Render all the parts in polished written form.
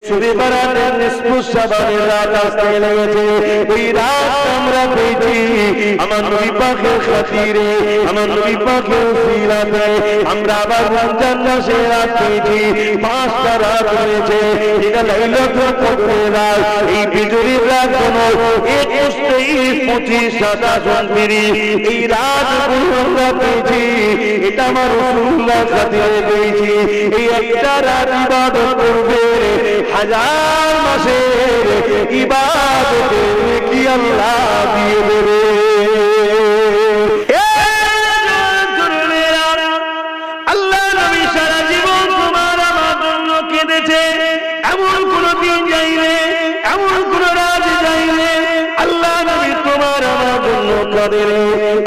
শবে বরাতের নিসফু শাবানের রাত আসতে লেগেছে। ওই রাত আমরা পেয়েছি আমার নবী পাকের খাতিরে, আমার নবী পাকের উসিলাতে। আমরা আবার রমজান মাসে রাত পেয়েছি, 5টা রাত রয়েছে। এটা লাইলাতুল কদরের রাত। এই বিজুরির রাত কোনো 21, 23, 25, 27, 29 এই রাতগুলো আমরা পেয়েছি। এটা আমার রাসূলুল্লাহর খাতিরে পেয়েছি। এই একটা রাত ইবাদত করবে 1000 মাসের ইবাদতে কি আল্লাহ দিয়ে দেবে। আল্লাহ নবী সারা জীবন তোমার আমার জন্য কেঁদেছে। এমন কোন দিন যাইলে, এমন কোন রাত যাইলে আল্লাহ নবী তোমার আমার জন্য কাঁদে।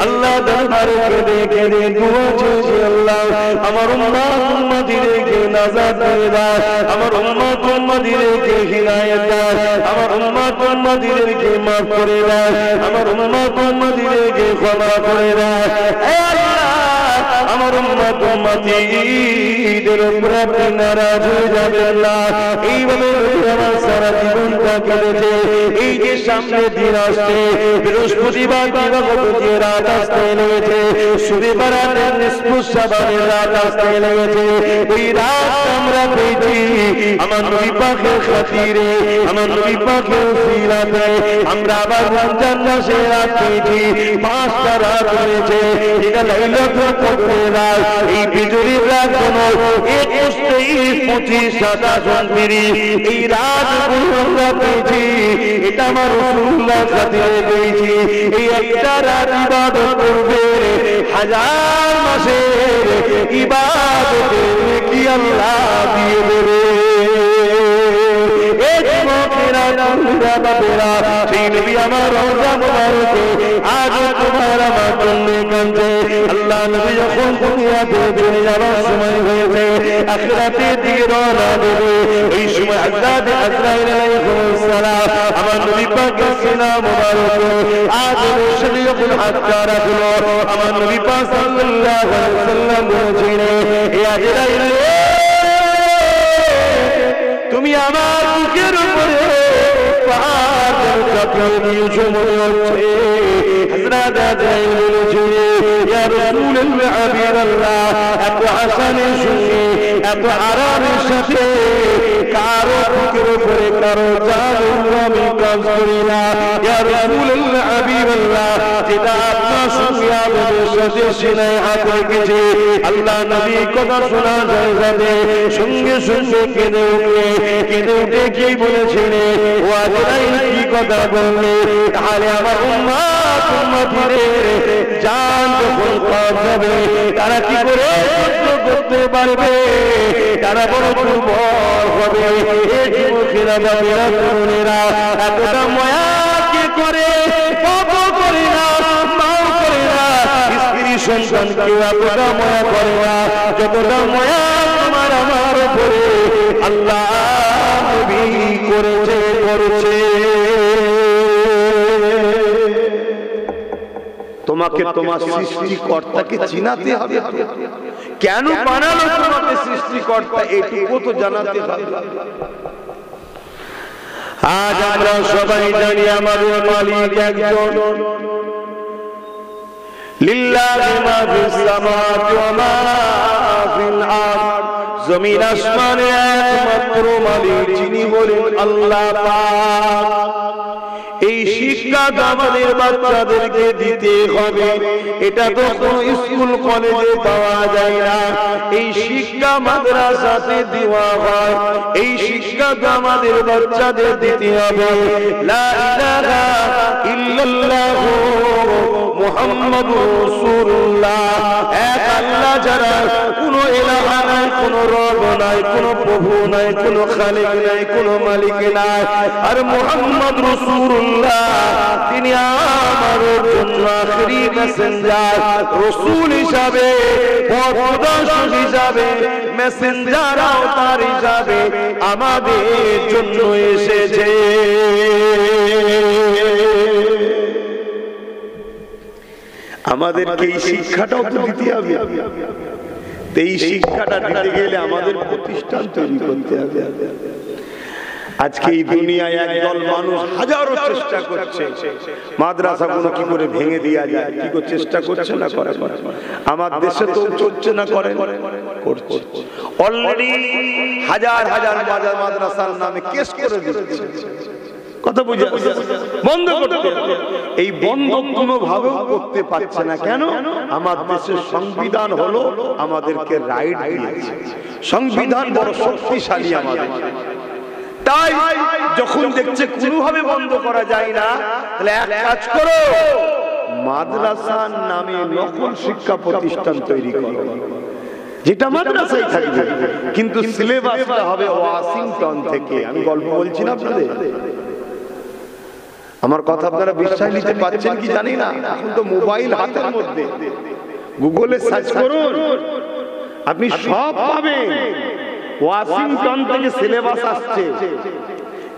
আল্লাহ দরবারে কেঁদে কেঁদে দুআ চেয়েছে, আল্লাহ আমার উম্মত উম্মতিদেরকে নাজাত দিয়ে দাও, আমার উম্মত উম্মতিদেরকে হিদায়াত দাও, আমার উম্মত উম্মতিদেরকে মাফ করে দাও, আমার উম্মত উম্মতিদেরকে ক্ষমা করে দাও। হে আল্লাহ, আমার উম্মত উম্মতিদের উপরে আপনি নারাজ হয়ে যাবেন না। এইভাবে আমার সারা জীবনটা কেটেছে। এই যে সামনে দিন আসছে, বৃহস্পতিবার দিবাগত যে রাত আসতে লেগেছে, শবে বরাতের নিসফু শাবানের রাত আসতে লেগেছে। ওই রাত আমরা পেয়েছি আমার নবী পাকের খাতিরে, আমার নবী পাকের উসিলাতে। আমরা আবার রমজান মাসে রাত পেয়েছি, 5টা রাত রয়েছে। এটা লাইলাতুল কদরের রাত। এই বিজুরির রাত কোনো 21, 23, 25, 27, 29 এই রাতগুলো আমরা পেয়েছি। এটা আমার রাসূলুল্লাহর খাতিরে পেয়েছি। এই একটা রাত ইবাদত করবে 1000 মাসের ইবাদতে কি আল্লাহ দিয়ে দেবে। এই যুবকেরা, তরুণরা, বাবেরা, সেই নবী আমার রওজা মুবারকে আজ তোমার আমার জন্য কাঁদছে। আল্লাহ নবী যখন দুনিয়াতে চলে যাওয়ার সময় হয়েছে, আখিরাতের দিকে রওনা দেবে, এই সময় হযরত আজরাইল আলাইহিস সালাম আমার নবী পাকের সিনা মুবারকে আদরের সাথে যখন হাতটা রাখলো, আমার নবী পাক সাল্লাল্লাহু আলাইহি ওয়াসাল্লাম বলেছিলেন, হে আজরাইল, তুমি আমার বুকের উপরে পাহাড় চাপিয়ে দিয়েছো মনে হচ্ছে। হযরত আজরাইল বলেছিলেন, ইয়া রাসূলুল্লাহ, হাবিবাল্লাহ, এত হাসানের সঙ্গে এত আরামের সাথে কারো বুকের উপরে কারো জাদু আমি কাজ করি না। ইয়া রাসূলুল্লাহ, হাবিবাল্লাহ, যেটা আপনার সঙ্গে আমাদের সাথে সিনায় হাত রেখেছে। আল্লাহ নবী কথা শোনা যায় যাবে সঙ্গে সঙ্গে কেঁদে উঠে কি বলেছিলেন, ও আজরাইল কি কথা বললে? তাহলে আমার উম্মত উম্মতিদের জান যখন কবজ হবে তারা কি করে সহ্য করতে পারবে? তারা বড় দুর্বল হবে। এই যুবকেরা, বাবেরা, তরুণেরা এতটা মায়া কে করে? পাপ করে না, মাও করে না, স্ত্রী সন্তানকে এতটা মায়া করে না যতটা মায়া তোমার আমার উপরে আল্লাহ নবী করেছে। তোমাকে তোমার সৃষ্টিকর্তাকে চিনাতে হবে। কেন বানালো তোমাকে সৃষ্টিকর্তা এটুকু তো জানাতে হবে। আজ আমরা সবাই জানি আমাদের মালিক একজন। লিল্লাহি মা ফিস সামাওয়াতি ওয়া মা ফিল আরদ। জমিন আসমানের একমাত্র মালিক যিনি বলেন আল্লাহ পাক। এই শিক্ষা আমাদের বাচ্চাদেরকে দিতে হবে। এটা তো কোনো স্কুল কলেজে পাওয়া যায় না, এই শিক্ষা মাদ্রাসাতে দেওয়া হয়। এই শিক্ষা আমাদের বাচ্চাদের দিতে হবে। লা ইলাহা ইল্লাল্লাহ মুহাম্মাদুর রাসূলুল্লাহ। এক আল্লাহ ছাড়া কোনো ইলাহা নাই, কোনো রব নাই, কোনো প্রভু নাই, কোনো খালিক নাই, কোনো মালিক নাই। আর মুহাম্মদ রাসূলুল্লাহ তিনি আমার জন্য আখেরি মেসেঞ্জার, রাসূল হিসাবে, পথপ্রদর্শক হিসাবে, মেসেঞ্জার আওতার হিসাবে আমাদের জন্য এসেছে। আমাদেরকে এই শিক্ষাটাও তো দিতে হবে। এই শিক্ষাটা দিতে গেলে আমাদের প্রতিষ্ঠান তৈরি করতে হবে। আজকে এই দুনিয়ায় একদল মানুষ হাজারো চেষ্টা করছে মাদ্রাসাগুলো কি করে ভেঙে দেওয়া যায়, কি করে চেষ্টা করছে না করে। আমার দেশে তো চলছে না করে করছে। অলরেডি হাজার হাজার মাদ্রাসার নামে কেস করে দিচ্ছে। কথা বুঝে বন্ধ করতে, এই বন্ধ কোনো ভাবেও করতে পারছে না। কেন? আমার দেশের সংবিধান হলো আমাদেরকে রাইট দিয়েছে, সংবিধান বড় শক্তিশালী আমাদের। তাই যখন দেখছে কোনোভাবে বন্ধ করা যায় না, তাহলে এক কাজ করো, মাদ্রাসার নামে নকল শিক্ষা প্রতিষ্ঠান তৈরি করো, যেটা মাদ্রাসায় থাকবে কিন্তু সিলেবাসটা হবে ওয়াশিংটন থেকে। আমি গল্প বলছি না আপনাদের, আমার কথা আপনারা বিশ্বাস নিতে পারছেন কি জানি না। এখন তো মোবাইল হাতের মধ্যে, গুগলে সার্চ করুন, আপনি সব পাবেন। ওয়াশিংটন থেকে সিলেবাস আসছে,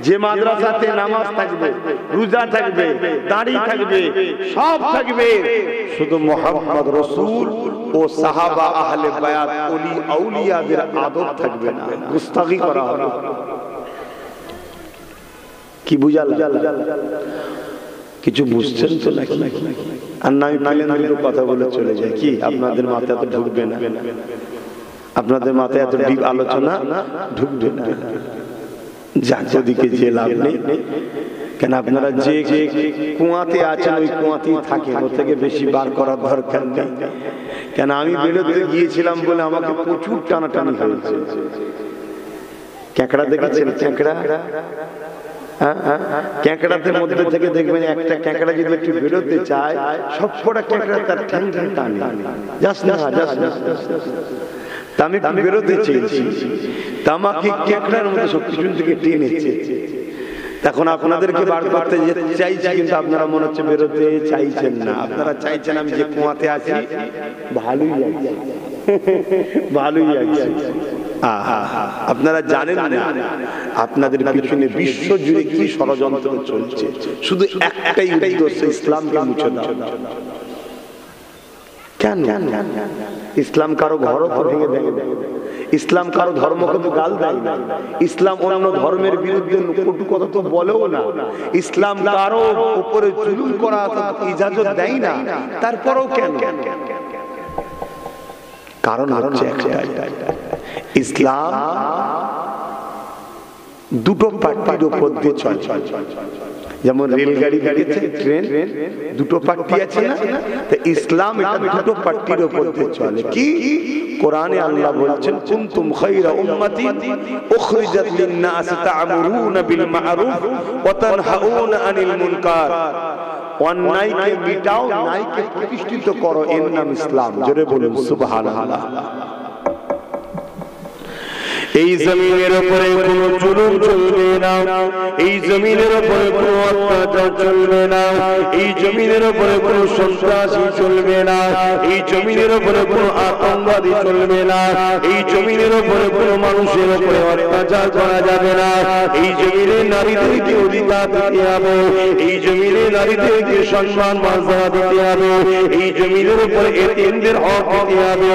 যে মাদ্রাসাতে নামাজ থাকবে, রোজা থাকবে, দাড়ি থাকবে, সব থাকবে, শুধু মুহাম্মদ রাসূল ও সাহাবা আহলে বায়াত ওলি আউলিয়াদের আদব থাকবে না, গুস্তাখি করা হবে। কি বুঝাল? কিছু বুঝছেন তো নাকি? আর না আমি প্লেন কথা বলে চলে যাই, কি আপনাদের মাথায় তো ঢুকবে না, আপনাদের মাথায় এত ডিপ আলোচনা ঢুকবে না। যাদিকে যে লাভ নেই, কেন আপনারা যে কুয়াতে আছেন ওই কুয়াতেই থাকেন, ওর থেকে বেশি বার করার দরকার নেই। কেন আমি বেরোতে গিয়েছিলাম বলে আমাকে প্রচুর টানাটানি হয়েছে। ক্যাঁকড়া দেখেছেন? ক্যাঁকড়া, ক্যাঁকড়াদের মধ্যে থেকে দেখবেন একটা ক্যাঁকড়া যদি একটু বেরোতে চায়, সবকটা ক্যাঁকড়া তার ঠ্যাং ঠ্যাং টানে, যাস না যাস না। তা আমি একটু বেরোতে চেয়েছি, তা আমাকে ক্যাঁকড়ার মধ্যে সবকিছু থেকে টেনেছে। তখন আপনাদেরকে বার করতে চাইছি, কিন্তু আপনারা মনে হচ্ছে বেরোতে চাইছেন না। আপনারা চাইছেন আমি যে কুয়াতে আছি ভালোই লাগছে, ভালোই লাগছে। আপনারা জানেন না আপনাদের পিছনে বিশ্ব জুড়ে কি ষড়যন্ত্র চলছে, শুধু একটাই উদ্দেশ্য, ইসলামকে মুছে দাও। কেন? ইসলাম কারো ঘরও তো ভেঙে দেয়, ইসলাম কারো ধর্মকে তো গাল দেয় না, ইসলাম অন্য ধর্মের বিরুদ্ধে কটু কথা তো বলেও না, ইসলাম কারো উপরে জুলুম করা ইজাজত দেয় না। তারপরেও কেন? কারণ হচ্ছে একটাই, ইসলাম দুটো পার্টির উপর দিয়ে চলে। যেমন রেলগাড়ি গাড়িতে ট্রেন দুটো পার্টি আছে না, তো ইসলাম এটা দুটো পার্টির উপর দিয়ে চলে। কি? কোরআনে আল্লাহ বলেছেন, কুনতুম খায়রা উম্মাতিন উখরিজাত লিন-নাস তা'মুরুনা বিল মা'রুফ ওয়া তানহাউনা আনিল মুনকার। অন্যায়কে মিটাও, ন্যায়কে প্রতিষ্ঠিত করো, এর নাম ইসলাম। জোরে বলুন সুবহানাল্লাহ। এই জমিনের উপরে কোনো জুলুম চলবে না, এই জমিনের উপরে কোনো অত্যাচার চলবে না, এই জমিনের উপরে কোনো সন্ত্রাসী চলবে না, এই জমিনের উপরে কোনো আতঙ্কবাদী চলবে না, এই জমিনের উপরে কোনো মানুষের উপরে অত্যাচার করা যাবে না। এই জমিনে নারীদেরকে অধিকার দিতে হবে, এই জমিনে নারীদেরকে সম্মান মর্যাদা দিতে হবে, এই জমিনের উপরে এতিমদের হক দিতে হবে।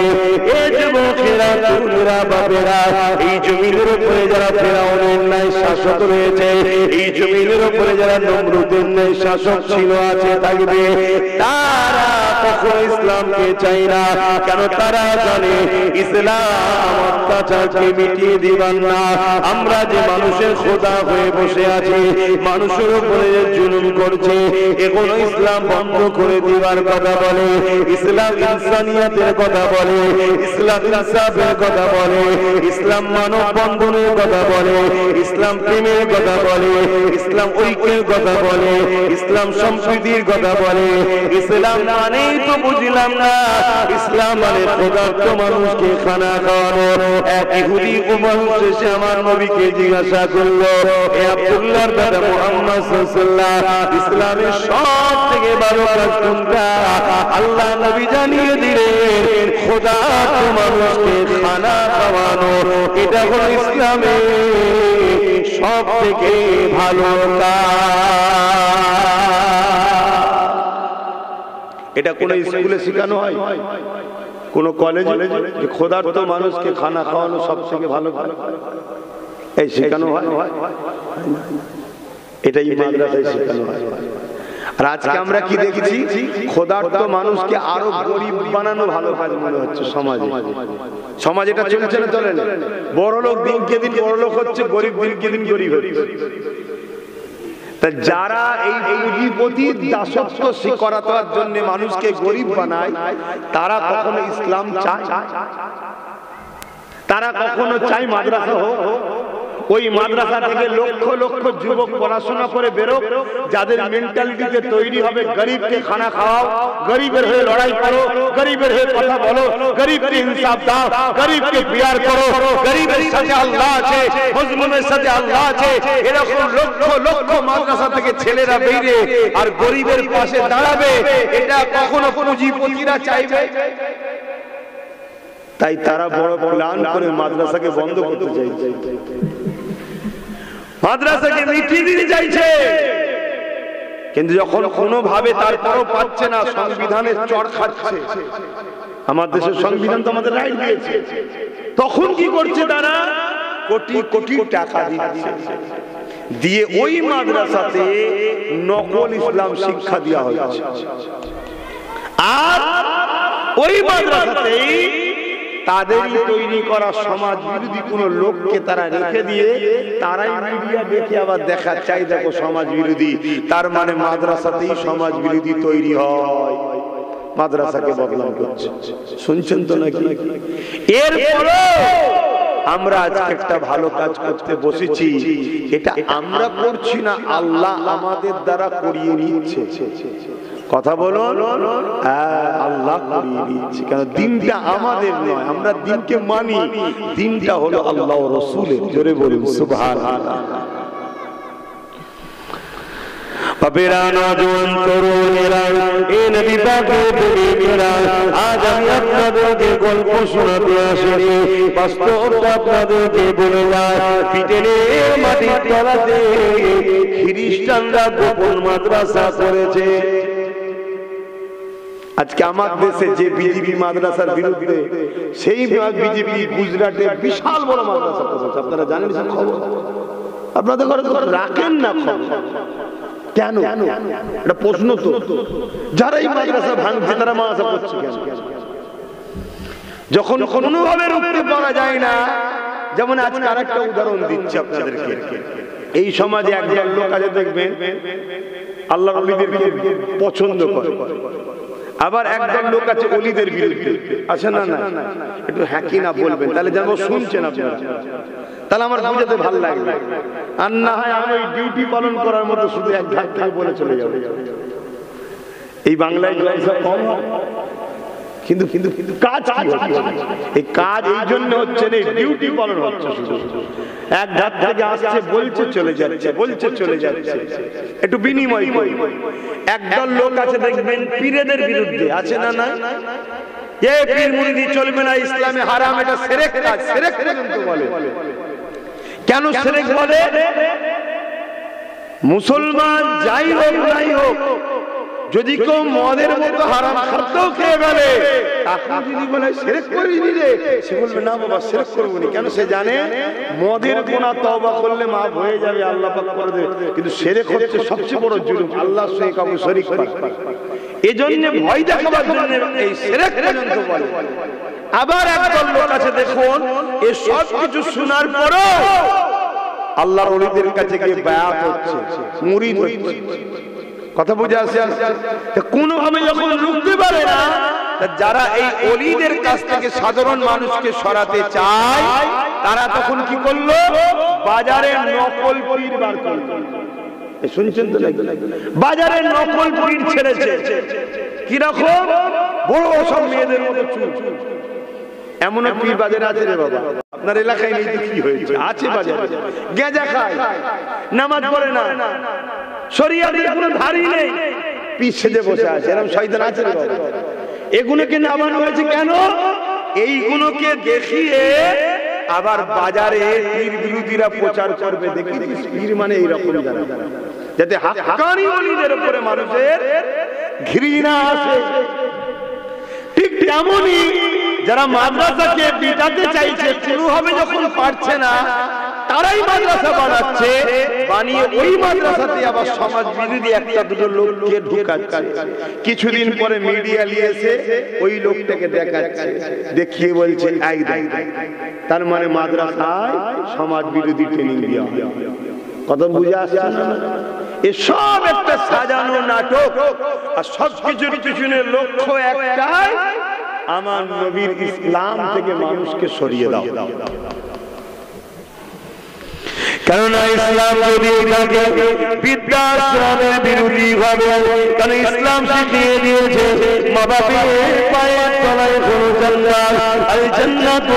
এই যুবকেরা, তরুণেরা, বাপেরা, এই জমিনের উপরে যারা ফেরাউনের ন্যায় শাসক রয়েছে, এই জমিনের উপরে যারা নমরুদের ন্যায় শাসক ছিল, আছে, থাকবে, তারা কখনো ইসলামকে চাই না। কেন? তারা জানে ইসলাম অত্যাচারকে মিটিয়ে দিবেন না। আমরা যে মানুষের খোদা হয়ে বসে আছি, মানুষের উপরে জুলুম করছে, এগুলো ইসলাম বন্ধ করে দিবার কথা বলে, ইসলাম ইনসানিয়াতের কথা বলে, ইসলাম ইনসাফের কথা বলে, ইসলাম মানব বন্ধনের কথা বলে, ইসলাম প্রেমের কথা বলে, ইসলাম ঐক্যের কথা বলে, ইসলাম সম্প্রীতির কথা বলে। ইসলাম মানেই তো বুঝলাম না, ইসলাম মানে ক্ষুধার্ত মানুষকে খানা খাওয়ানো। এক ইহুদি মানুষ এসে আমার নবীকে জিজ্ঞাসা করলো, হে আব্দুল্লাহর দাদা মুহাম্মদ সাল্লাল্লাহু আলাইহি ওয়াসাল্লাম, ইসলামের সব থেকে বড় কাজ কোনটা? আল্লাহ নবী জানিয়ে দিলেন, ক্ষুধার্ত মানুষকে খানা খাওয়ানো, এটা হলো ইসলামের সব থেকে ভালো কাজ। এটা কোন স্কুলে শেখানো হয়, কোন কলেজে, যে ক্ষুধার্ত মানুষকে খানা খাওয়ানো সব থেকে ভালো কাজ? এই শেখানো হয়, এটাই মাদ্রাসায় শেখানো হয়। আর আজকে আমরা কি দেখছি, ক্ষুধার্ত মানুষকে আরো গরিব বানানো ভালো কাজ মনে হচ্ছে সমাজে। সমাজ এটা চলছে না, চলে না? বড় লোক দিনকে দিন বড় লোক হচ্ছে, গরিব দিনকে দিন গরিব হচ্ছে। তা যারা এই পুঁজিপতির দাসত্ব করার জন্য মানুষকে গরিব বানায়, তারা কখনো ইসলাম চায়? তারা কখনো চায় মাদ্রাসা হোক? ওই মাদ্রাসা থেকে লক্ষ লক্ষ যুবক পড়াশোনা করে বেরোক, যাদের মেন্টালিটিতে তৈরি হবে গরিবকে খানা খাওয়াও, গরিবের হয়ে লড়াই করো, গরিবের হয়ে কথা বলো, গরিবকে ইনসাফ দাও, গরিবকে বিয়ার করো, গরিবের সাথে আল্লাহ আছে, মজলুমের সাথে আল্লাহ আছে। এরকম লক্ষ লক্ষ মাদ্রাসা থেকে ছেলেরা বেরিয়ে আর গরিবের পাশে দাঁড়াবে, এটা কখনো পুঁজিপতিরা চাইবে? তাই তারা বড় প্ল্যান করে মাদ্রাসাকে বন্ধ করতে চাইছে, মাদ্রাসাকে মিটিয়ে দিতে চাইছে। কিন্তু যখন কোনোভাবে তারপরও পাচ্ছে না, সংবিধানের চড় খাচ্ছে, আমার দেশের সংবিধান তো আমাদের রাইট দিয়েছে, তখন কি করছে তারা? কোটি কোটি টাকা দিচ্ছে, দিয়ে ওই মাদ্রাসাতে নকল ইসলাম শিক্ষা দেওয়া হচ্ছে। আর ওই মাদ্রাসাতেই তাদেরই তৈরি করা সমাজ বিরোধী কোন লোককে তারা রেখে দিয়ে তারাই মিডিয়া দেখে আবার দেখা চাই, দেখো সমাজ বিরোধী, তার মানে মাদ্রাসাতেই সমাজ বিরোধী তৈরি হয়, মাদ্রাসাকে বদনাম করছে। শুনছেন তো নাকি? এরপরে আমরা আজকে একটা ভালো কাজ করতে বসেছি, এটা আমরা করছি না, আল্লাহ আমাদের দ্বারা করিয়ে নিচ্ছে। কথা বলুন, আল্লাহ করিয়ে দিচ্ছে। কেন? দিনটা আমাদের নয়, আমরা দিনকে মানি, দিনটা হলো আল্লাহ ও রাসূলের। জোরে বলুন সুবহানাল্লাহ। বাবেরা, নওজোয়ান, তরুণেরা, এই নবী পাকের প্রেমিকেরা, আজ আমি আপনাদেরকে গল্প শোনাতে আসিনি, বাস্তবটা আপনাদেরকে বলে যায়। ব্রিটেনের মাটির তলাতে খ্রিস্টানরা গোপন মাদ্রাসা করেছে। আজকে আমার দেশে যে বিজেপি মাদ্রাসার বিরুদ্ধে, সেই বিজেপি গুজরাটে বিশাল বড় মাদ্রাসা করেছে। আপনারা জানেন খবর? আপনাদের ঘরে তো রাখেন না খবর, কেন? এটা প্রশ্ন তো। যারা এই মাদ্রাসা ভাঙছে তারা মাদ্রাসা করছে কেন? যখন কোনোভাবে রুখতে পারা যায় না। যেমন আজকে আরেকটা উদাহরণ দিচ্ছি আপনাদেরকে। এই সমাজে একজন লোক আছে, দেখবেন আল্লাহর ওলিদেরকে পছন্দ করে, আবার একদল লোক আছে ওলিদের বিরুদ্ধে, আছে না? না, একটু হ্যাঁ কি না বলবেন, তাহলে যেন শুনছেন আপনারা, তাহলে আমার বুঝাতে ভালো লাগবে। আর না হয় আমি ওই ডিউটি পালন করার মতো শুধু এক ধাপ থেকে বলে চলে যাবে। এই বাংলায় জলসা কম হয়, কিন্তু কিন্তু কিন্তু কাজ কি হচ্ছে? এই কাজ এই জন্য হচ্ছে না, ডিউটি পালন হচ্ছে, শুধু এক ধাপ থেকে আসছে, বলছে চলে যাচ্ছে, বলছে চলে যাচ্ছে, একটু বিনিময় করি। একদল লোক আছে দেখবেন পীরেদের বিরুদ্ধে, আছে না? না, এই পীর মুরিদি চলবে না, ইসলামে হারাম, এটা শিরক কাজ, শিরক পর্যন্ত বলে। কেন শিরক বলে? মুসলমান যাই হোক নাই হোক, যদি কেউ মদের মতো হারাম খাদ্য খেয়ে ফেলে, তখন যদি বলে শিরক করিনি রে, সে বলবে না বাবা শিরক করবো না। কেন? সে জানে মদের গুনাহ তওবা করলে মাফ হয়ে যাবে, আল্লাহ পাক করে দেবে। কিন্তু শিরক হচ্ছে সবচেয়ে বড় জুলুম, আল্লাহর সঙ্গে কাউকে শরীক করা। এজন্য ভয় দেখাবার জন্য এই শিরক পর্যন্ত বলে। আবার একদল লোক আছে দেখুন, এই সব কিছু শোনার পরও আল্লাহর ওলিদের কাছে গিয়ে বায়াত হচ্ছে, মুরিদ হচ্ছে। কথা বুঝে আসে? কোনোভাবে যখন রুখতে পারে না, যারা এই ওলিদের কাছ থেকে সাধারণ মানুষকে সরাতে চায়, তারা তখন কি করলো? বাজারে নকল পীর বার করলো। শুনছেন তো নাকি? বাজারে নকল পীর ছেড়েছে। কিরকম? বড় সব মেয়েদের মতো চুল। এমন পীর বাজারে আছে রে বাবা, আপনার এলাকায় নেই তো কি হয়েছে? আছে বাজারে, গেঁজা খায়, নামাজ পড়ে না, শরিয়াতের কোনো ধারই নেই, পীর সেজে বসে আছে। এরকম শয়তান আছে রে বাবা। এগুলোকে নামানো হয়েছে কেন? এইগুলোকে দেখিয়ে আবার বাজারে পীর বিরোধীরা প্রচার করবে, দেখি পীর মানে এইরকম, যাতে হাক্কানি ওলিদের উপরে মানুষের ঘৃণা আসে। ঠিক তেমনই যারা মাদ্রাসাকে বিটাতে চাইছে, কোনোভাবে যখন পারছে না, তারাই মাদ্রাসা বানাচ্ছে, বানিয়ে ওই মাদ্রাসাতে আবার সমাজ বিরোধী একটা দুটো লোককে ঢুকাচ্ছে। কিছুদিন পরে মিডিয়া নিয়ে এসে ওই লোকটাকে দেখাচ্ছে, দেখিয়ে বলছে এই দেখ, তার মানে মাদ্রাসায় সমাজ বিরোধী ট্রেনিং দেওয়া হয়। কত বুঝে আসছে না? এসব একটা সাজানো নাটক, আর সবকিছুর পিছনে লক্ষ্য একটাই, আমার নবীর ইসলাম থেকে মানুষকে সরিয়ে দাও। কেননা ইসলাম যদি থাকে বৃদ্ধাশ্রমের বিরোধী ভাবে, কারণ ইসলাম শিখিয়ে দিয়েছে মা বাপের পায়ের তলায় কোনো জান্নাত, আর জান্নাত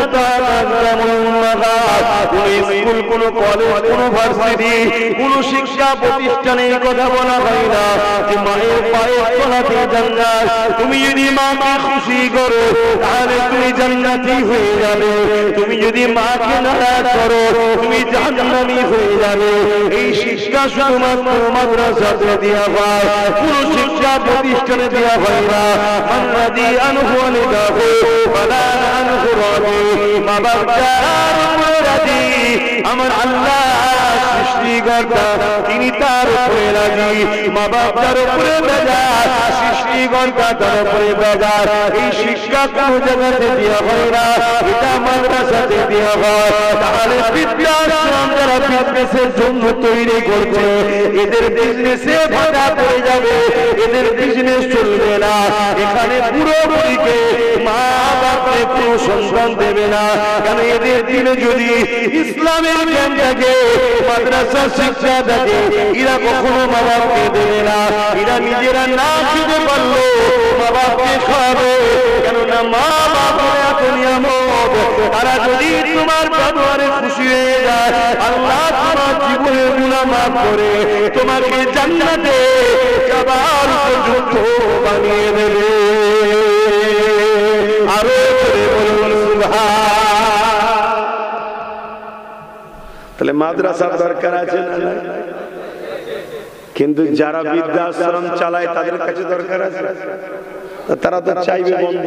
কোনো স্কুল, কোনো কলেজ, কোনো ভার্সিটি, কোনো শিক্ষা প্রতিষ্ঠানের কথা বলা হয় না যে মায়ের পায়ের তলাতে জান্নাত। তুমি যদি মাকে খুশি করো তাহলে তুমি জান্নাতি হয়ে যাবে, তুমি যদি মাকে নারাজ করো তুমি জাহান্নামী হয়ে যাবে। এই শিক্ষা শুধুমাত্র মাদ্রাসাতে দেওয়া হয়, পুরো শিক্ষা প্রতিষ্ঠানে দেওয়া হয় না। আল্লাযী আনহুয়াল গাহু ওয়ালা আনহু রাদি, মা বাবার উপরে রাজি, আমার আল্লাহ সৃষ্টিকর্তা তিনি তার উপরে রাজি, মা বাবার উপরে বেজার, সৃষ্টিকর্তা তার উপরে বেজার। এই শিক্ষা কোনো জায়গাতে দেওয়া হয় না, এটা মাদ্রাসাতে দেওয়া হয়। তাহলে বৃদ্ধাশ্রম যারা বিজনেসের জন্য তৈরি করছে, এদের বিজনেসে ভাটা পড়ে যাবে, এদের বিজনেস চলবে না। এখানে পুরোপুরিকে মা বাপকে পুরো সন্তান দেবে না, কারণ এদের দিনে যদি ইসলামের জ্ঞান থাকে, মাদ্রাসা শিক্ষা থাকে, এরা কখনো মা বাপকে দেবে না। এরা নিজেরা না খেতে পারলো মা বাপকে খাওয়াবে, কেননা মা বাপের এত নিয়ামত। তারা যদি তোমার ব্যবহারে খুশি হয়ে যায়, আল্লাহ তোমার জীবনের গুনাহ মাফ করে তোমাকে জান্নাতে যাবার উপযুক্ত বানিয়ে দেবে। আরো জোরে বলুন সুবহান। তাহলে মাদ্রাসার দরকার আছে না? কিন্তু যারা বৃদ্ধাশ্রম চালায় তাদের কাছে দরকার আছে, তারা তো চাইবে বন্ধ।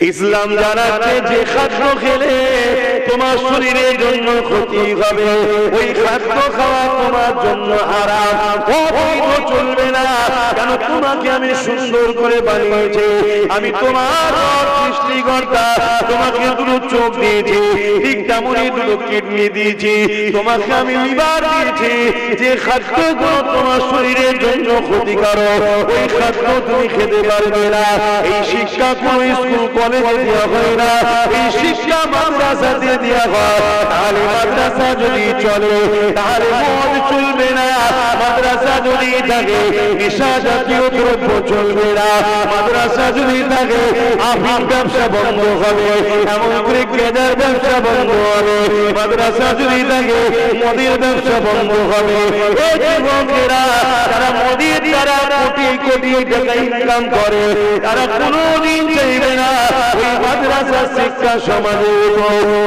ইসলাম জানাচ্ছে যে খাদ্য খেলে তোমার শরীরের জন্য ক্ষতি হবে, ওই খাদ্য খাওয়া তোমার জন্য হারাম, অবৈধ, চলবে না। কেন তোমাকে আমি সুন্দর করে বানিয়েছি, আমি তোমার সৃষ্টিকর্তা, তোমাকে দুটো চোখ দিয়েছি, ঠিক তেমনই দুটো কিডনি দিয়েছি, তোমাকে আমি লিভার দিয়েছি। যে খাদ্যগুলো তোমার শরীরের জন্য ক্ষতিকারক, ওই খাদ্য তুমি খেতে পারবে না। এই শিক্ষা কোনো স্কুল কলেজে দেওয়া হয় না, এই শিক্ষা মাদ্রাসাতে দেওয়া হয়। তাহলে মাদ্রাসা যদি চলে তাহলে মদ চলবে না, মাদ্রাসা যদি থাকে নেশা জাতীয় দ্রব্য চলবে না, মাদ্রাসা যদি থাকে আফিম ব্যবসা বন্ধ হবে, এমন করে গেঁজার ব্যবসা বন্ধ হবে, মাদ্রাসা যদি থাকে মদের ব্যবসা বন্ধ হবে। এই যুবকেরা তারা মদের দ্বারা কোটি কোটি টাকা ইনকাম করে, তারা কোনোদিন চাইবে না ওই মাদ্রাসা শিক্ষা সমাজে।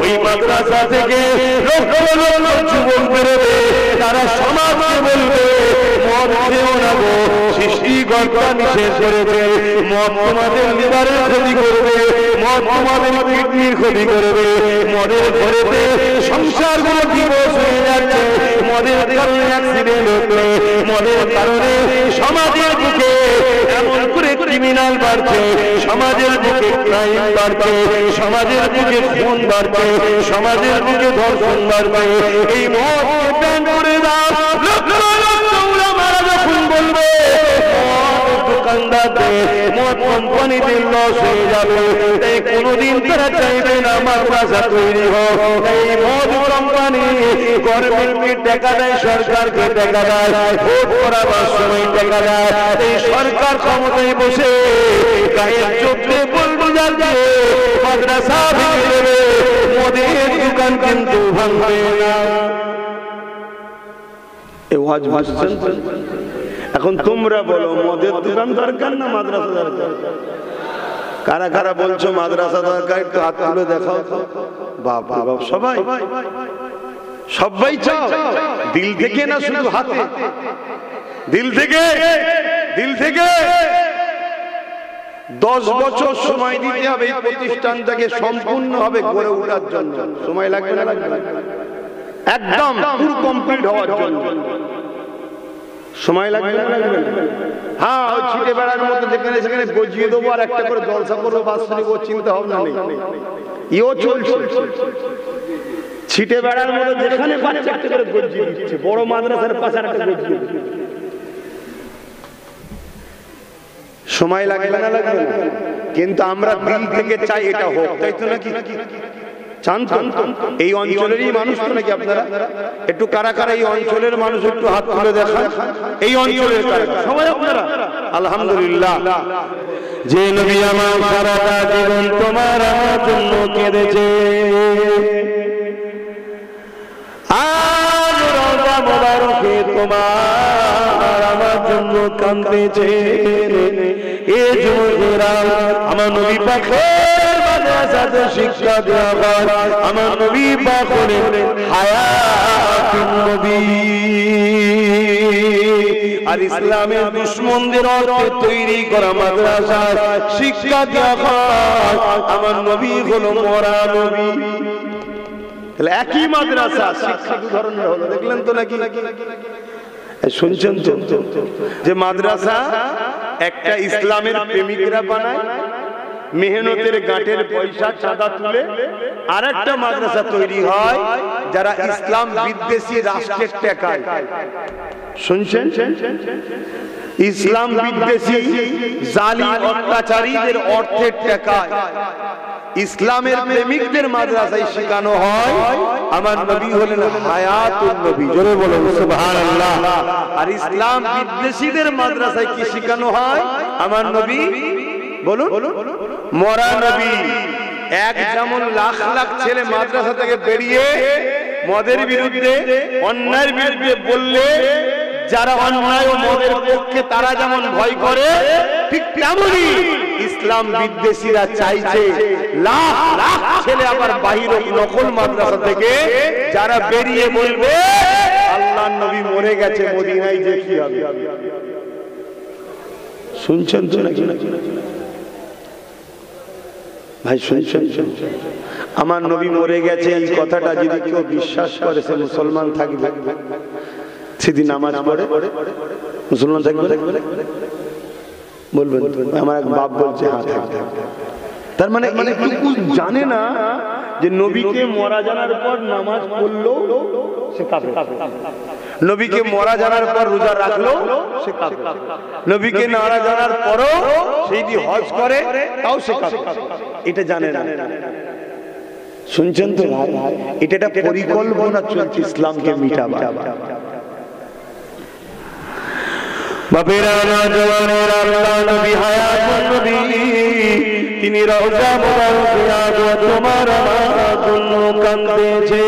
ওই মাদ্রাসা থেকে লক্ষ লক্ষ যুবক বেরোবে, তারা সমাজকে বলবে মদ খেও না গো, সৃষ্টিকর্তা নিষেধ করেছে, মদ তোমাদের লিভারের ক্ষতি করবে, মদ তোমাদের কিডনির ক্ষতি করবে। মদের ঘরেতে সংসারগুলো দিবস হয়ে যাচ্ছে, মদের কারণে অ্যাক্সিডেন্ট হচ্ছে, মদের কারণে সমাজের বুকে এমন করে ক্রিমিনাল বাড়ছে, সমাজের বুকে ক্রাইম বাড়ছে, সমাজের বুকে খুন বাড়ছে, সমাজের বুকে ধর্ষণ বাড়ছে। এই মদ ব্যান করে দাও, লক্ষ লক্ষ উলামারা যখন বলবে দোকানদারদের মদ কোম্পানিতে লস হয়ে যাবে, তাই কোনোদিন তারা চাইবে না মাদ্রাসা তৈরি হোক। এই মদ কোম্পানি গভর্নমেন্টকে টাকা দেয়, সরকারকে টাকা দেয়, ভোট করাবার সময় টাকা দেয়। এই সরকার ক্ষমতায় বসে গায়ের চোখে বলবো যাচ্ছে মাদ্রাসা ভেঙে দেবে, মদের দোকান কিন্তু ভাঙবে না। এই ওয়াজ বুঝছেন? এখন তোমরা বলো মদের দোকান দরকার না মাদ্রাসা দরকার? কারা কারা বলছো মাদ্রাসা দরকার, একটু হাত তুলে দেখাও। বাপ রে বাপ, সবাই সবাই চাও দিল থেকে না শুধু হাতে? দিল থেকে, দিল থেকে। 10 বছর সময় দিতে হবে এই প্রতিষ্ঠানটাকে সম্পূর্ণভাবে গড়ে ওঠার জন্য। সময় লাগবে না? লাগবে না? একদম পুরো কমপ্লিট হওয়ার জন্য সময় লাগবে না? লাগবে না? হ্যাঁ, ওই ছিটে বেড়ার মতো যেখানে সেখানে গজিয়ে দেবো আর একটা করে জলসা করবো বাৎসরিক, ও চিন্তা ভাবনা নেই। ইও চলছে ছিটে বেড়ার মতো যেখানে বাচ্চা একটা করে গজিয়ে দিচ্ছে, বড় মাদ্রাসার পাশে একটা গজিয়ে দিচ্ছে। সময় লাগবে না? লাগবে না? কিন্তু আমরা দিল থেকে চাই এটা হোক, তাই তো নাকি? চান তো? এই অঞ্চলেরই মানুষ তো নাকি আপনারা? একটু কারা কারা এই অঞ্চলের মানুষ একটু হাত তুলে দেখান। এই অঞ্চলের কারা? সবাই আপনারা? আলহামদুলিল্লাহ। যে নবী আমার সারাটা জীবন তোমার আমার জন্য কেঁদেছে, আজ রওজা মোবারকে তোমার আমার জন্য কাঁদতেছে। এ যুবকেরা আমার নবী পাকের মাদ্রাসাতে শিক্ষা দেওয়া হয়। আমার নবী পাক হলেন হায়াতুন নবী, আর ইসলামের দুশমনদের অর্থে তৈরি করা মাদ্রাসায় শিক্ষা দেওয়া হয়। আমার নবী হলো মরা নবী। একই মাদ্রাসা, শিক্ষা দু ধরনের হলো, দেখলেন তো নাকি? শুনছেন তো যে মাদ্রাসা একটা ইসলামের প্রেমিকরা বানায়, মেহনতের গাঁটের পয়সা চাঁদা তুলে, আর একটা মাদ্রাসা তৈরি হয় যারা ইসলাম বিদ্বেষী রাষ্ট্রের টাকায়। শুনছেন? ইসলাম বিদ্বেষী জালিম অত্যাচারীদের অর্থের টাকায় ইসলামের প্রেমিকদের মাদ্রাসায় শেখানো হয় আমার নবী হলেন হায়াতুন নবী। জোরে বলুন সুবহানাল্লাহ। আর ইসলাম বিদ্বেষীদের মাদ্রাসায় কি শেখানো হয়? আমার নবী বলুন মরা নবী। এক যেমন লাখ লাখ ছেলে মাদ্রাসা থেকে বেরিয়ে মদের বিরুদ্ধে, অন্যায়ের বিরুদ্ধে বললে যারা অন্যায় ও মদের পক্ষে তারা যেমন ভয় করে, ঠিক তেমনি ইসলাম বিদ্বেষীরা চাইছে লাখ লাখ ছেলে আবার বাহির নকল মাদ্রাসা থেকে যারা বেরিয়ে বলবে আল্লাহর নবী মরে গেছে মদিনায়, যে কি হবে? শুনছেন তো নাকি ভাই? শুনছেন? আমার নবী মরে গেছে এই কথাটা যদি কেউ বিশ্বাস করে সে মুসলমান থাকবে? সেদিন নামাজ পড়ে মুসলমান থাকবে? বলবেন? আমার এক বাপ বলছে হ্যাঁ থাকবে। তার মানে এইটুকু জানে না যে নবীকে মরা জানার পর নামাজ পড়লো সে কাফের, নবীকে মরা জানার পর রোজা রাখলো সে কাফের, নবীকে নারা জানার পরও সেই দিয়ে হজ করে তাও সে কাফের। এটা জানে না। শুনছেন তো ভাই? এটা একটা পরিকল্পনা চলছে ইসলামকে মিটাবা। বাপেরা নওজওয়ানের আল্লাহ নবী হায়াতুন নবী, তিনি রওজা মোবারকে আজ তোমার আমার জন্য কাঁদতেছে।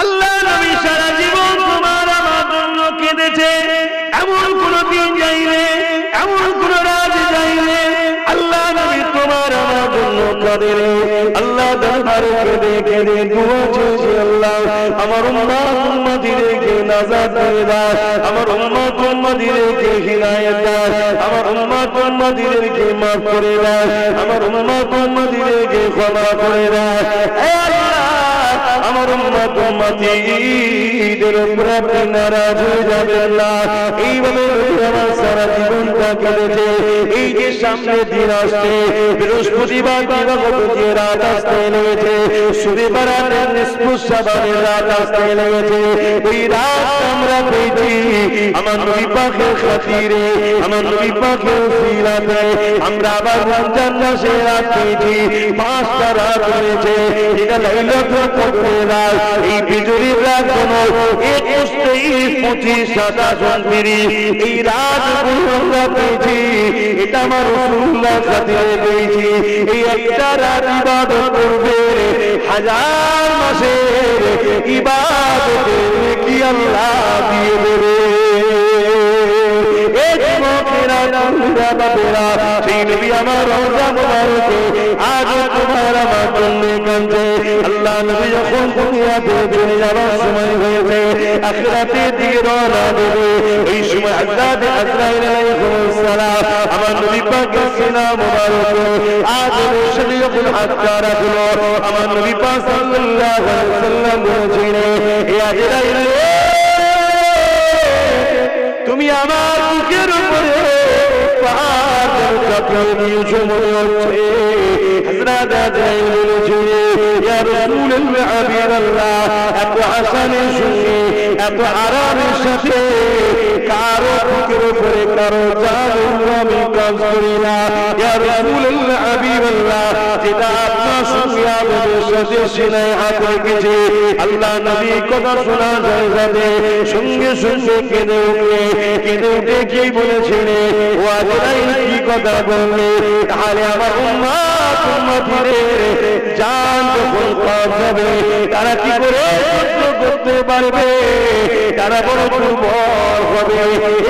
আল্লাহ নবী সারা জীবন তোমার আমার জন্য কেঁদেছে। এমন কোন দিন যাইবে, এমন কোন রাত যাইবে আল্লাহ নবী তোমার আমার জন্য কাঁদে। আল্লাহ দরবারে কেঁদে কেঁদে দুয়া চেয়েছে, আল্লাহ আমার উম্মত উম্মতিদেরকে নাজাত দিয়ে দাও, আমার উম্মত উম্মতিদেরকে হিদায়াত দাও, আমার উম্মত উম্মতিদেরকে মাফ করে দাও, আমার উম্মত উম্মতিদেরকে ক্ষমা করে দাও। হে আল্লাহ, আমার উম্মত উম্মতিদের উপর আপনি নারাজ হয়ে যাবেন না। এইভাবে আমার সারা জীবনটা কেটেছে। এই যে সামনে দিন আসছে, বৃহস্পতিবার দিবাগত যে রাত আসতে লেগেছে, শনিবার নিসফু শাবানের রাত আসতে লেগেছে, এই রাত আমরা পেয়েছি আমার নবী পাকের খাতিরে, আমার নবী পাকের উসিলাতে আমরা আবার রমজান মাসে রাত পেয়েছি। 5টা রাত রয়েছে, এটা লাইলাতুল কদরের রাত। এই বিজুরির রাত কোন 21, 23, 25, 27, 29 এই রাতগুলো আমরা পেয়েছি। এটা আমার রাসূলুল্লাহ খাতিরে পেয়েছি। এই একটা রাত ইবাদত করবে 1000 মাসের ইবাদতের কি আল্লাহ দিয়ে দেবে। এই যুবকেরা বাবারা, সেই নবী আমার রওজা মোবারকে আজ তোমার আমার জন্য কাঁদছে। আল্লাহ নবী যখন দুনিয়াতে চলে যাওয়ার সময় হয়েছে, আখিরাতের দিকে রওনা দেবে, এই সময় হযরত আজরাইল আলাইহিস সালাম আমার নবী পাকের সিনা মোবারক আদরের সাথে যখন হাতটা রাখলো, আমার নবী পাক সাল্লাল্লাহু আলাইহি ওয়াসাল্লাম বলেছিলেন, হে আজরাইল, তুমি আমার বুকের উপরে পাহাড় চাপিয়ে দিয়েছো মনে হচ্ছে। হযরত আজরাইল বলেছিলেন, ইয়া রাসূলুল্লাহ হাবিবাল্লাহ, এত হাসানের সঙ্গে এত আরামের সাথে কারো বুকের উপরে কারো জাদু আমি কাজ করি না। ইয়া রাসূলুল্লাহ হাবিবাল্লাহ, যেটা আপনার সঙ্গে আমাদের সাথে সিনায় হাত রেখেছে। আল্লাহ নবী কথা শোনা যায় যাবে সঙ্গে সঙ্গে কেঁদে উঠে কি বলেছিলেন, ও আজরাইল কি কথা বললে, তাহলে আমার উম্মতের জান যখন কবজ হবে তারা কি করে সহ্য করতে পারবে, তারা বড় দুর্বল হবে।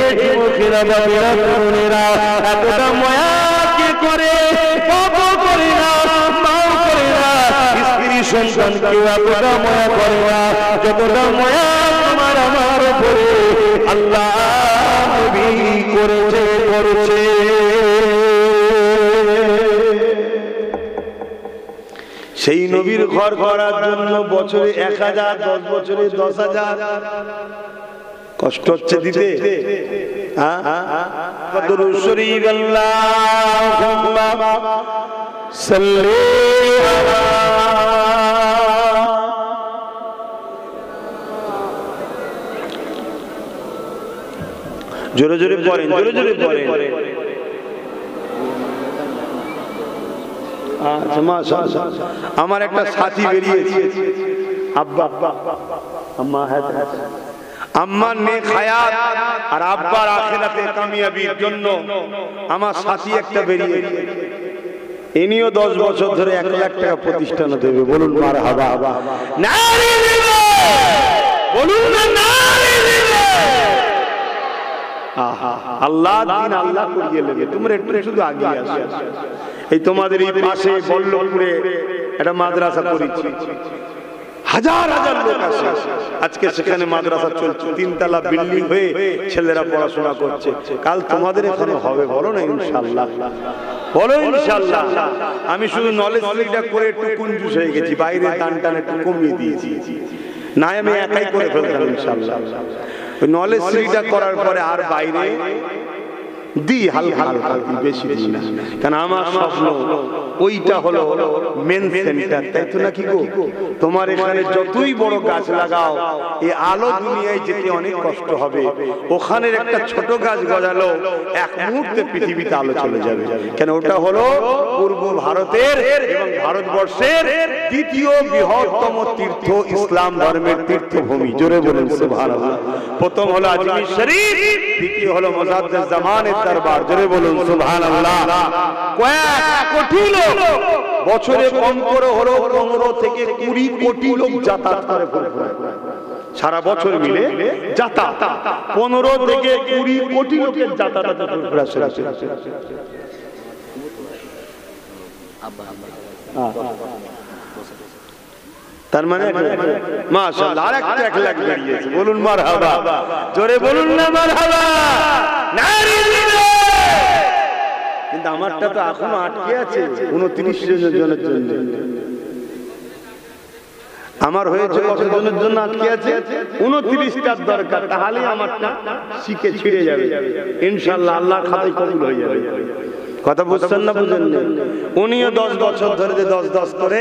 এই যুবকেরা বাবারা তরুণেরা এতটা মায়া কে করে, বাবা করে না, মাও করে না, স্ত্রী সন্তান কেউ এতটা মায়া করে না যতটা মায়া তোমার আমার উপরে আল্লাহ নবী করেছে। সেই নবীর ঘর করার জন্য বছরে 1000, 10 বছরে 10,000 কষ্ট হচ্ছে দিতে। দরুদ শরীফ আল্লাহুম্মা সাল্লি আলা জোরে জোরে পড়েন, জোরে জোরে পড়েন। আমার একটা সাথী বেরিয়েছে, আব্বা আম্মা আম্মার নেক হায়াত আর আব্বার আখিরাতে কামিয়াবির জন্য আমার সাথী একটা বেরিয়েছে। ইনিও 10 বছর ধরে 1 লাখ টাকা প্রতিষ্ঠানে দেবে। বলুন মারহাবা, নারে দিবে, বলুন না নারে দিবে। আল্লাহ দিন আল্লাহ করিয়ে নেবে। তোমরা একটু শুধু আগে আসো। এই তোমাদের এই পাশে বল্লভপুরে একটা মাদ্রাসা করেছি, হাজার হাজার লোক আসে। আজকে সেখানে মাদ্রাসা চলছে, 3 তলা বিল্ডিং হয়ে ছেলেরা পড়াশোনা করছে। কাল তোমাদের এখানে হবে, বলো না ইনশাআল্লাহ, বলো ইনশাআল্লাহ। আমি শুধু নলেজ লিগটা করে একটু কনফিউজ হয়ে গেছি, বাইরে টান টান একটু কমিয়ে দিয়েছি, না আমি একাই করে ফেলতাম ইনশাআল্লাহ। ওই নলেজ লিগটা করার পরে আর বাইরে দি হালকা হালকা বেশি বেশি না, কারণ আমার স্বপ্ন ওইটা হলো মেন সেন্টার, তাই তো নাকি গো? তোমার এখানে যতই বড় গাছ লাগাও, এই আলো দুনিয়ায় যেতে অনেক কষ্ট হবে। ওখানের একটা ছোট গাছ গজালো, এক মুহূর্তে পৃথিবীতে আলো চলে যাবে। কেন ওটা হলো পূর্ব ভারতের এবং ভারতবর্ষের দ্বিতীয় বৃহত্তম তীর্থ, ইসলাম ধর্মের তীর্থভূমি। জোরে বলুন সুবহানাল্লাহ। প্রথম হলো আজমির শরীফ, দ্বিতীয় হলো মুজাদ্দিদ জামানের দরবার। জোরে বলুন সুবহানাল্লাহ। কয়েক কোটি লোক বছরে কম করে হলো 15 থেকে 20 কোটি লোক যাতায়াত করে সারা বছর মিলে যাতায়াত। 15 থেকে 20 কোটি লোকের যাতায়াত। তার মানে মাশাআল্লাহ আরেকটা 1 লাখ বেরিয়েছে। বলুন মারহাবা, জোরে বলুন না মারহাবা, নারী দিবে। কিন্তু আমারটা তো এখনো আটকে আছে 29 জনের জন্য। আমার হয়েছে কত জনের জন্য আটকে আছে? 29টার দরকার, তাহলে আমারটা শিখে ছিড়ে যাবে ইনশাআল্লাহ, আল্লাহর খাতায় কবুল হয়ে যাবে। কথা বুঝছেন না বুঝেন না? উনিও 10 বছর ধরে 10 করে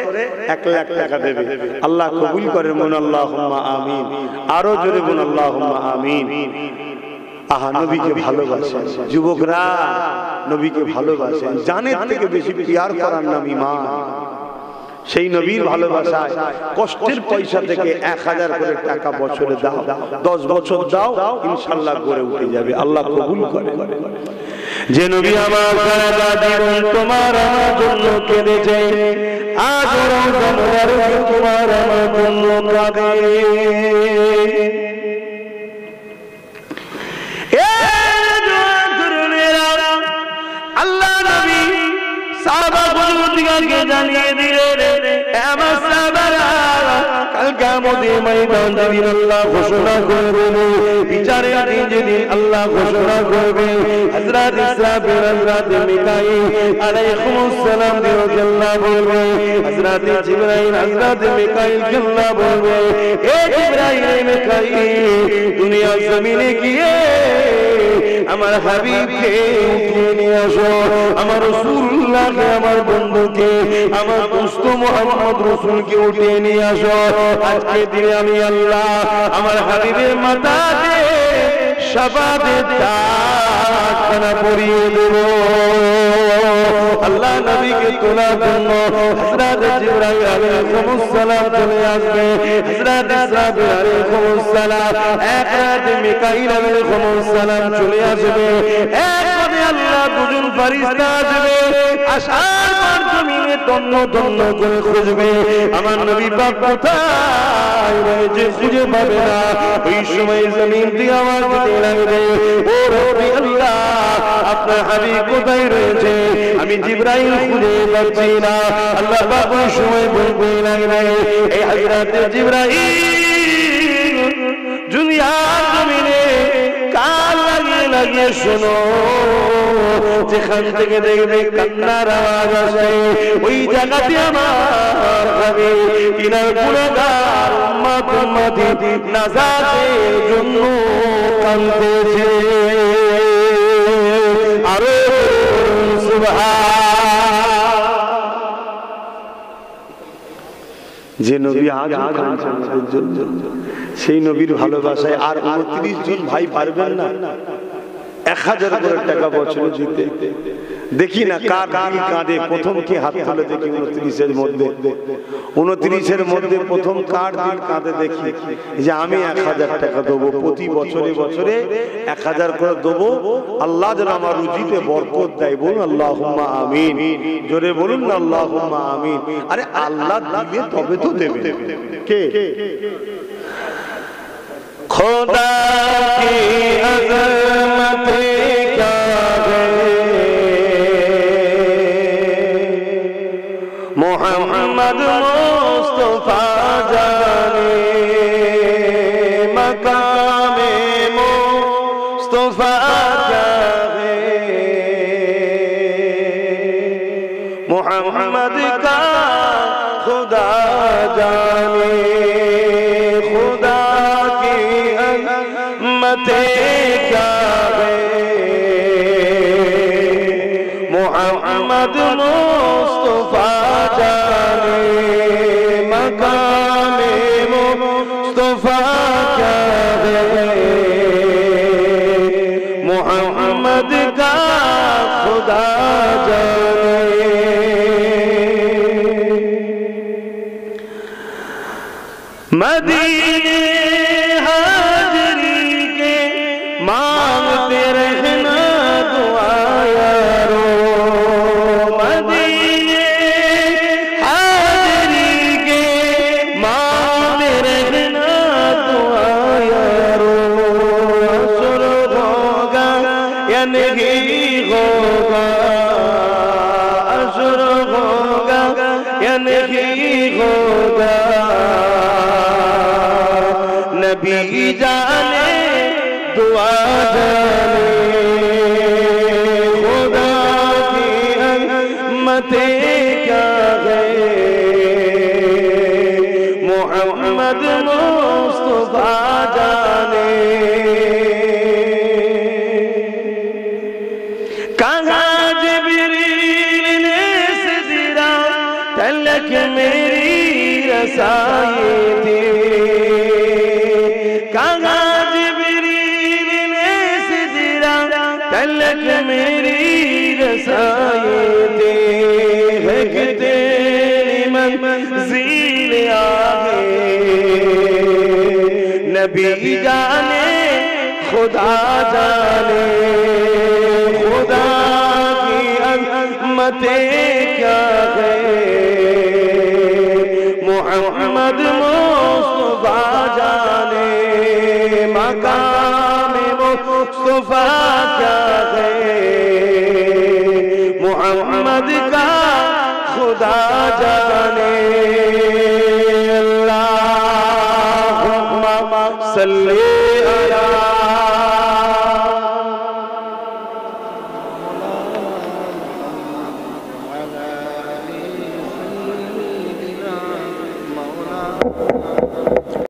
1 লাখ টাকা দেবে। আল্লাহ কবুল করে মন, আল্লাহুম্মা আমিন। আরো জোরে বলুন আল্লাহুম্মা আমিন। আহা, নবীকে ভালোবাসেন যুবকরা, নবীকে ভালোবাসেন। জানের থেকে বেশি পিয়ার করার নাম ঈমান। সেই নবীর ভালোবাসায় কষ্টের পয়সা থেকে 1000 করে টাকা বছরে দাও, 10 বছর দাও, ইনশাআল্লাহ গড়ে উঠে যাবে। আল্লাহ কবুল করে। যে নবী আমার সারা জীবন তোমার আমার জন্য কেঁদেছে, আজ রমজানের তোমার আমার জন্য কাঁদে। আল্লাহ নবী সাহাবাগণ দিগাকে জানিয়ে দিলেন, আমার সাহাবারা কাল কিয়ামতের ময়দান যেদিন আল্লাহ ঘোষণা করবেন, বিচারের দিন যেদিন আল্লাহ ঘোষণা করবেন, হযরত ইসরাফিল হযরত মিকাইল আলাইহিমুস সালাম দিকে আল্লাহ বলবে, হযরত জিবরাইল হযরত মিকাইল কে আল্লাহ বলবে, এ জিবরাইল মিকাইল দুনিয়া জমিনে গিয়ে আমার হাবিবকে উঠিয়ে নিয়ে আসো, আমার রাসূলুল্লাহকে, আমার বন্ধুকে, আমার দোস্ত মুহাম্মদ রাসূলকে উঠিয়ে নিয়ে আসো। আজকে দিনে আমি আল্লাহ আমার হাবিবের মাথাতে শাফাতের তাজখানা পরিয়ে দেব। আল্লাহ নবীকে তোলার জন্য হযরত জিবরাইল আলাইহিস সালাম চলে আসবে, হযরত ইসরাফিল আলাইহিস সালাম, হযরত মিকাইল আলাইহিস সালাম চলে আসবে। একবারে আল্লাহ দুজন ফেরেশতা আসবে, আসার পর জমিনে তন্ন তন্ন করে খুঁজবে আমার নবী পাক কোথায় রয়েছে, খুঁজে পাবে না। ওই সময় জমিন দিয়ে আওয়াজ দিতে লাগবে, ও রব্বি আল্লাহ, আপনার হাবিব কোথায় রয়েছে, আমি জিবরাইল খুঁজে পাচ্ছি না। আল্লাহ পাক ওই সময় বলতে লাগবে, এই হযরত জিবরাইল দুনিয়ার জমিনে কান লাগিয়ে লাগিয়ে শোনো, যেখান থেকে দেখবে কান্নার আওয়াজ আসে, ওই জায়গাতে আমার হাবিব তিনার গুনাহগার উম্মত উম্মতি নাজাতের জন্য কাঁদতেছে। আরো সুবহান। যে নবী আজ কাঁদছেন আমাদের জন্য, সেই নবীর ভালোবাসায় আর 29 জন ভাই পারবেন না 1000 করে টাকা বছরে দিতে। দেখি না কার দিল কাঁদে, প্রথম কি হাত তুলে দেখি 29 এর মধ্যে প্রথম কার দিল কাঁদে দেখি, যে আমি 1000 টাকা দেবো, প্রতি বছরে বছরে 1000 করে দেবো, আল্লাহ যেন আমার রুজিতে বরকত দেয়। বলুন আল্লাহুম্মা আমিন, জোরে বলুন না আল্লাহুম্মা আমিন। আরে আল্লাহ দিলে তবে তো দেবে। কে? খোদা কি আযমত क्या है, मोहम्मद मुस्तफा जाने मकामे मुस्तफा क्या है, मोहम्मद का खुदा जाने, खुदा की अज़मते क्या है, मोहम्मद मुस्तफा जाने मकामे मुस्तफा क्या है, मोहम्मद का खुदा जाने। मदीने हाजरी के मांगते रहना दुआ यारो, मदीने हाजरी के मांगते रहना दुआ यारो, असर होगा या नहीं होगा, असर होगा या नहीं होगा, नबी जाने दुआ जाने, खुदा की अज़मते क्या है, मोहम्मद मुस्तफा जाने। कहाँ जिब्रील ने सिजदा तलक मेरी रसाई थी, कहाँ जिब्रील ने सिजदा तलक मेरी रसाई थी, है कि तेरी मंज़िल आगे, नबी जाने खुदा जाने, खुदा की अज़मते क्या है, मोहम्मद मुस्तफा जाने मकामे मुस्तफा क्या है, मोहम्मद का खुदा जाने अल्लाहुम्मा सल्ली अला Maulana